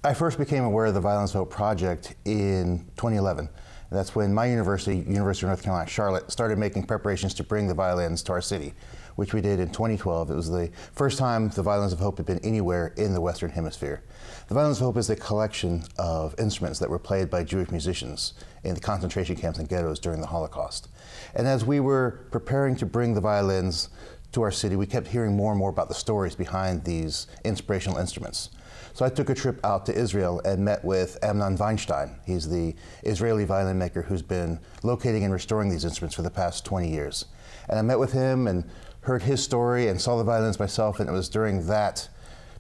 I first became aware of the Violins of Hope project in 2011. That's when my university, University of North Carolina, Charlotte, started making preparations to bring the violins to our city, which we did in 2012. It was the first time the Violins of Hope had been anywhere in the Western Hemisphere. The Violins of Hope is a collection of instruments that were played by Jewish musicians in the concentration camps and ghettos during the Holocaust. And as we were preparing to bring the violins to our city, we kept hearing more and more about the stories behind these inspirational instruments. So I took a trip out to Israel and met with Amnon Weinstein. He's the Israeli violin maker who's been locating and restoring these instruments for the past 20 years. And I met with him and heard his story and saw the violins myself, and it was during that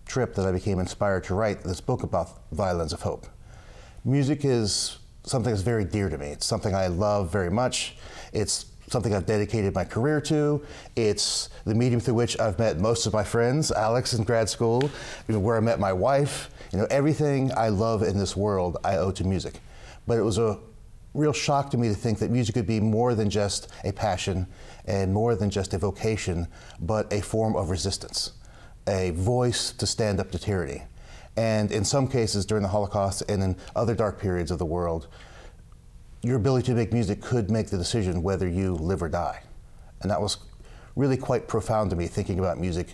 trip that I became inspired to write this book about Violins of Hope. Music is something that's very dear to me. It's something I love very much. It's something I've dedicated my career to. It's the medium through which I've met most of my friends, Alex in grad school, where I met my wife. Everything I love in this world I owe to music. But it was a real shock to me to think that music could be more than just a passion and more than just a vocation, but a form of resistance, a voice to stand up to tyranny. And in some cases during the Holocaust and in other dark periods of the world, your ability to make music could make the decision whether you live or die. And that was really quite profound to me, thinking about music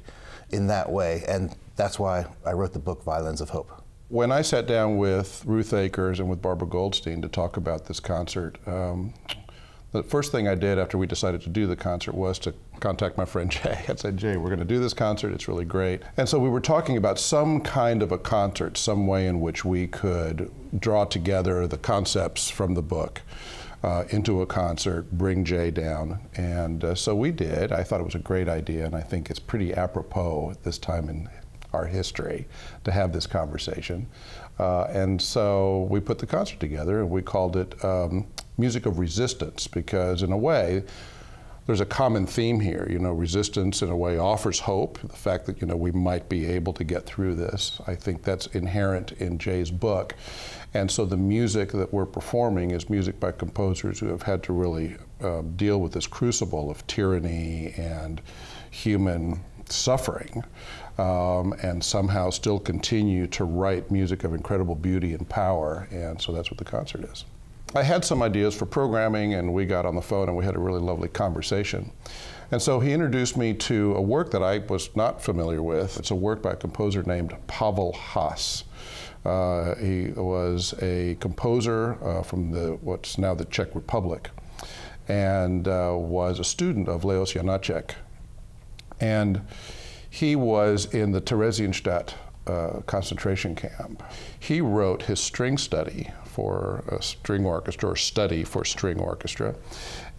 in that way. And that's why I wrote the book, Violins of Hope. When I sat down with Ruth Akers and with Barbara Goldstein to talk about this concert, the first thing I did after we decided to do the concert was to contact my friend Jay. I said, Jay, we're going to do this concert. It's really great. And so we were talking about some kind of a concert, some way in which we could draw together the concepts from the book into a concert, bring Jay down. And so we did. I thought it was a great idea, and I think it's pretty apropos at this time in our history to have this conversation. And so we put the concert together, and we called it Music of Resistance, because in a way, there's a common theme here. Resistance in a way offers hope. The fact that, we might be able to get through this, I think that's inherent in Jay's book. And so the music that we're performing is music by composers who have had to really deal with this crucible of tyranny and human suffering, and somehow still continue to write music of incredible beauty and power. And so that's what the concert is. I had some ideas for programming, and we got on the phone and we had a really lovely conversation. And so he introduced me to a work that I was not familiar with. It's a work by a composer named Pavel Haas. He was a composer from what's now the Czech Republic, and was a student of Leos Janáček. And he was in the Theresienstadt concentration camp. He wrote his string study for a string orchestra, or study for string orchestra.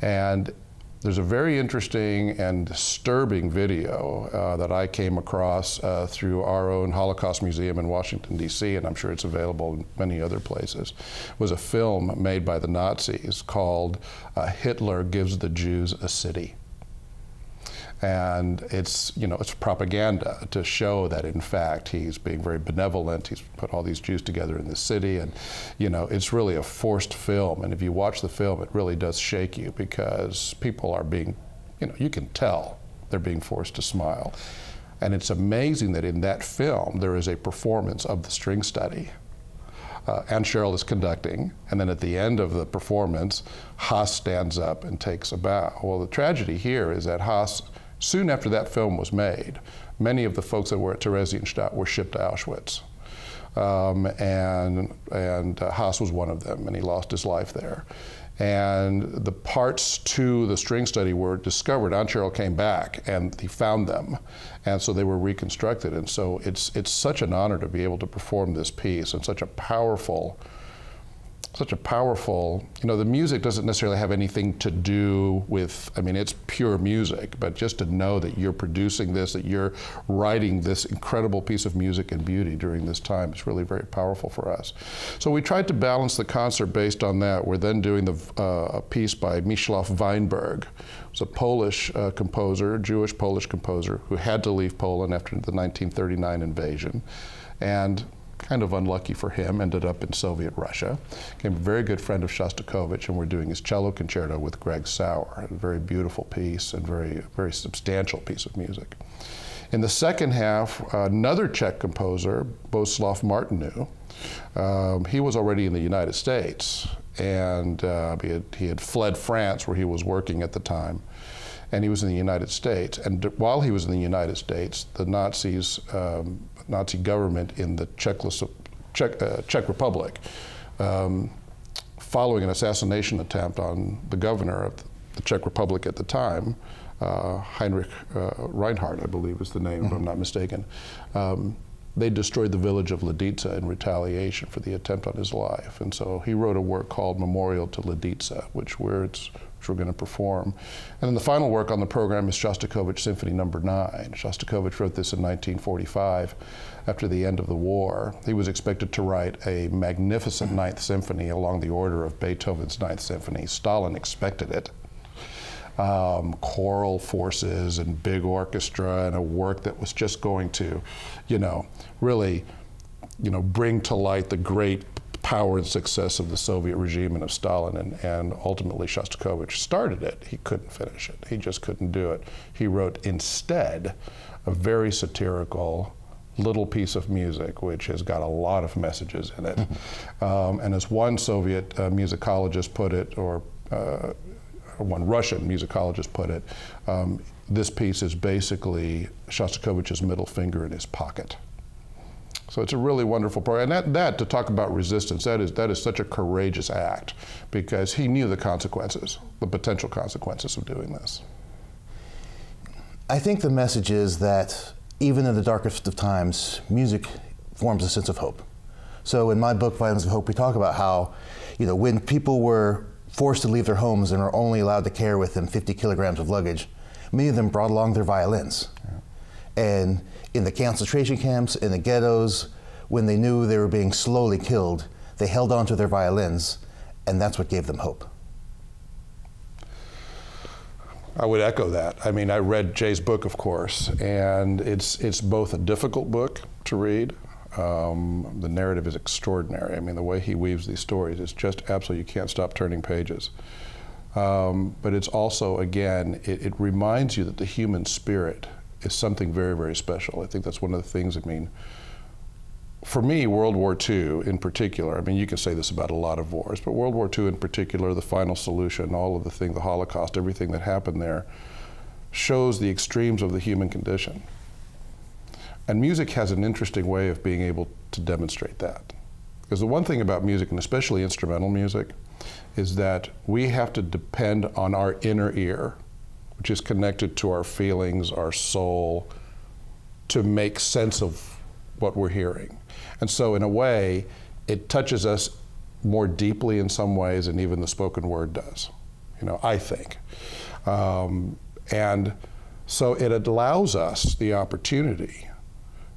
And there's a very interesting and disturbing video that I came across through our own Holocaust Museum in Washington, D.C., and I'm sure it's available in many other places. It was a film made by the Nazis called Hitler Gives the Jews a City. And it's propaganda to show that in fact he's being very benevolent. He's put all these Jews together in the city, and it's really a forced film. And if you watch the film, it really does shake you, because people are being, you can tell they're being forced to smile. And it's amazing that in that film there is a performance of the string study. And Cheryl is conducting, and then at the end of the performance, Haas stands up and takes a bow. Well, the tragedy here is that Haas, soon after that film was made, many of the folks that were at Theresienstadt were shipped to Auschwitz. And Haas was one of them, and he lost his life there. And the parts to the string study were discovered. Cheryl came back and he found them, and so they were reconstructed. And so it's such an honor to be able to perform this piece, and such a powerful, the music doesn't necessarily have anything to do with, it's pure music, but just to know that you're producing this, that you're writing this incredible piece of music and beauty during this time is really very powerful for us. So we tried to balance the concert based on that. We're then doing a piece by Mieczysław Weinberg. He was a Polish composer, Jewish Polish composer, who had to leave Poland after the 1939 invasion. And kind of unlucky for him, ended up in Soviet Russia. Became a very good friend of Shostakovich, and we're doing his cello concerto with Greg Sauer, a very beautiful piece and very substantial piece of music. In the second half, another Czech composer, Bohuslav Martinu, he was already in the United States, and he had fled France, where he was working at the time, and he was in the United States. And while he was in the United States, the Nazi government in the Czech Republic, following an assassination attempt on the governor of the Czech Republic at the time, Heinrich Reinhardt, I believe is the name, if I'm not mistaken, they destroyed the village of Lidice in retaliation for the attempt on his life. And so he wrote a work called Memorial to Lidice, which we're going to perform. And then the final work on the program is Shostakovich Symphony No. 9. Shostakovich wrote this in 1945 after the end of the war. He was expected to write a magnificent Ninth Symphony along the order of Beethoven's Ninth Symphony. Stalin expected it. Choral forces and big orchestra, and a work that was just going to, really, bring to light the great power and success of the Soviet regime and of Stalin, and ultimately Shostakovich started it. He couldn't finish it. He just couldn't do it. He wrote instead a very satirical little piece of music which has got a lot of messages in it. And as one Soviet musicologist put it, or one Russian musicologist put it, this piece is basically Shostakovich's middle finger in his pocket. So it's a really wonderful program. And that to talk about resistance, that is such a courageous act, because he knew the consequences, the potential consequences of doing this. I think the message is that even in the darkest of times, music forms a sense of hope. So in my book, Violins of Hope, we talk about how, when people were forced to leave their homes and were only allowed to carry with them 50 kilograms of luggage, many of them brought along their violins. Yeah. And in the concentration camps, in the ghettos, when they knew they were being slowly killed, they held on to their violins, and that's what gave them hope. I would echo that. I mean, I read Jay's book, of course, and it's both a difficult book to read. The narrative is extraordinary. I mean, the way he weaves these stories is just absolutely, you can't stop turning pages. But it's also, again, it reminds you that the human spirit is something very, very special. I think that's one of the things, for me, World War II in particular, I mean, you can say this about a lot of wars, but World War II in particular, the final solution, all of the Holocaust, everything that happened there, shows the extremes of the human condition. And music has an interesting way of being able to demonstrate that. Because the one thing about music, and especially instrumental music, is that we have to depend on our inner ear, which is connected to our feelings, our soul, to make sense of what we're hearing. And so in a way, it touches us more deeply in some ways than even the spoken word does, I think. And so it allows us the opportunity,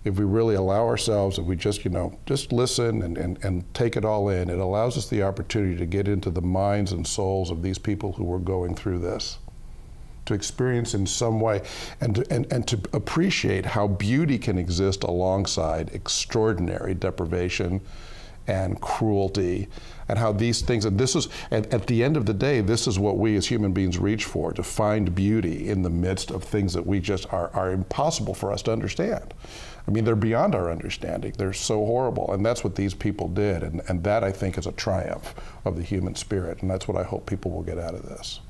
if we really allow ourselves, if we just, just listen and take it all in, it allows us the opportunity to get into the minds and souls of these people who were going through this, to experience in some way, and to appreciate how beauty can exist alongside extraordinary deprivation and cruelty, and how these things, and this is, at the end of the day, this is what we as human beings reach for, to find beauty in the midst of things that we just are impossible for us to understand. I mean, they're beyond our understanding. They're so horrible, and that's what these people did, and that, I think, is a triumph of the human spirit, and that's what I hope people will get out of this.